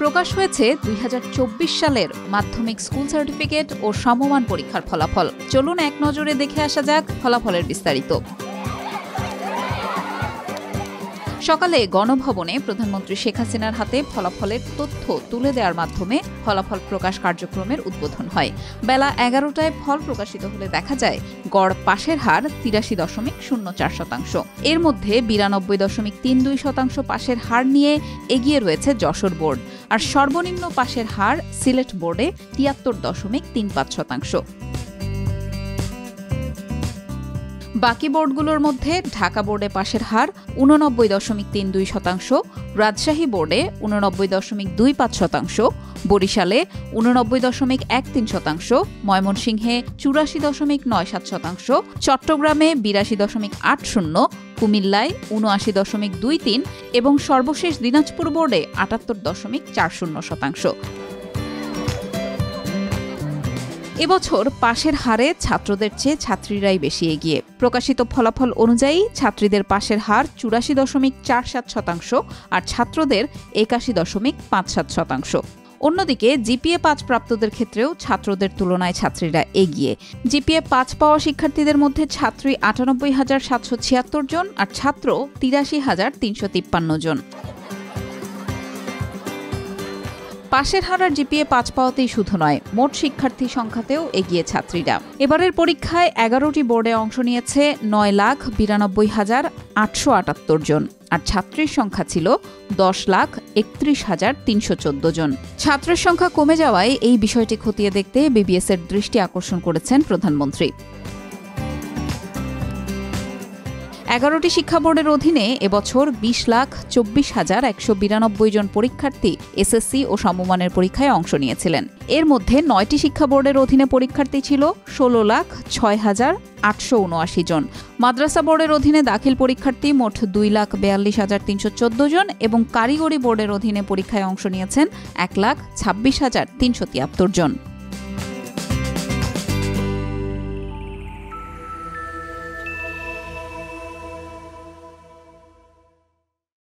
প্রকাশ হয়েছে 2024 সালের মাধ্যমিক স্কুল সার্টিফিকেট ও সমমান পরীক্ষার ফলাফল। চলুন এক নজরে দেখে আসা যাক ফলাফলের বিস্তারিত। সকালে গণভবনে প্রধানমন্ত্রী শেখ হাসিনার হাতে ফলাফলের তথ্য তুলে দেওয়ার মাধ্যমে ফলাফল প্রকাশ কার্যক্রমের উদ্বোধন হয়। বেলা 11টায় ফল প্রকাশিত হলে দেখা যায় গড় পাশের হার 83.04%। এর মধ্যে 92.32% পাশের হার নিয়ে এগিয়ে রয়েছে যশোর বোর্ড, আর সর্বনিম্ন পাশের হার সিলেট বোর্ডে 73.35%। বাকি বোর্ডগুলোর মধ্যে ঢাকা বোর্ডে পাশের হার 89.32%, রাজশাহী বোর্ডে 89.25%, বরিশালে 89.13%, ময়মনসিংহে 84.97%, চট্টগ্রামে 82.80%, কুমিল্লায় 79.23% এবং সর্বশেষ দিনাজপুর বোর্ডে 78.40%। এবছর পাশের হারে ছাত্রদের চেয়ে ছাত্রীরাই বেশি এগিয়ে। প্রকাশিত ফলাফল অনুযায়ী ছাত্রীদের পাশের হার 84.47% আর ছাত্রদের 81.57%। অন্যদিকে জিপিএ 5 প্রাপ্তদের ক্ষেত্রেও ছাত্রদের তুলনায় ছাত্রীরা এগিয়ে। জিপিএ 5 পাওয়া শিক্ষার্থীদের মধ্যে ছাত্রী 98,776 জন আর ছাত্র 83,353 জন। পাশের হার আর জিপিএ 5 পাওয়াতেই শুধু নয়, মোট শিক্ষার্থী সংখ্যাতেও এগিয়ে ছাত্রীরা। এবারের পরীক্ষায় 11টি বোর্ডে অংশ নিয়েছে 9,92,878 জন, আর ছাত্রীর সংখ্যা ছিল 10,31,314 জন। ছাত্রের সংখ্যা কমে যাওয়ায় এই বিষয়টি খতিয়ে দেখতে বিবিএস-এর দৃষ্টি আকর্ষণ করেছেন প্রধানমন্ত্রী। 11টি শিক্ষা বোর্ডের অধীনে এবছর 20,24,192 জন পরীক্ষার্থী এসএসসি ও সমমানের পরীক্ষায় অংশ নিয়েছিলেন। এর মধ্যে 9টি শিক্ষা বোর্ডের অধীনে পরীক্ষার্থী ছিল 16,06,879 জন। মাদ্রাসা বোর্ডের অধীনে দাখিল পরীক্ষার্থী মোট 2,42,314 জন এবং কারিগরি বোর্ডের অধীনে পরীক্ষায় অংশ নিয়েছেন 1,26,373 জন।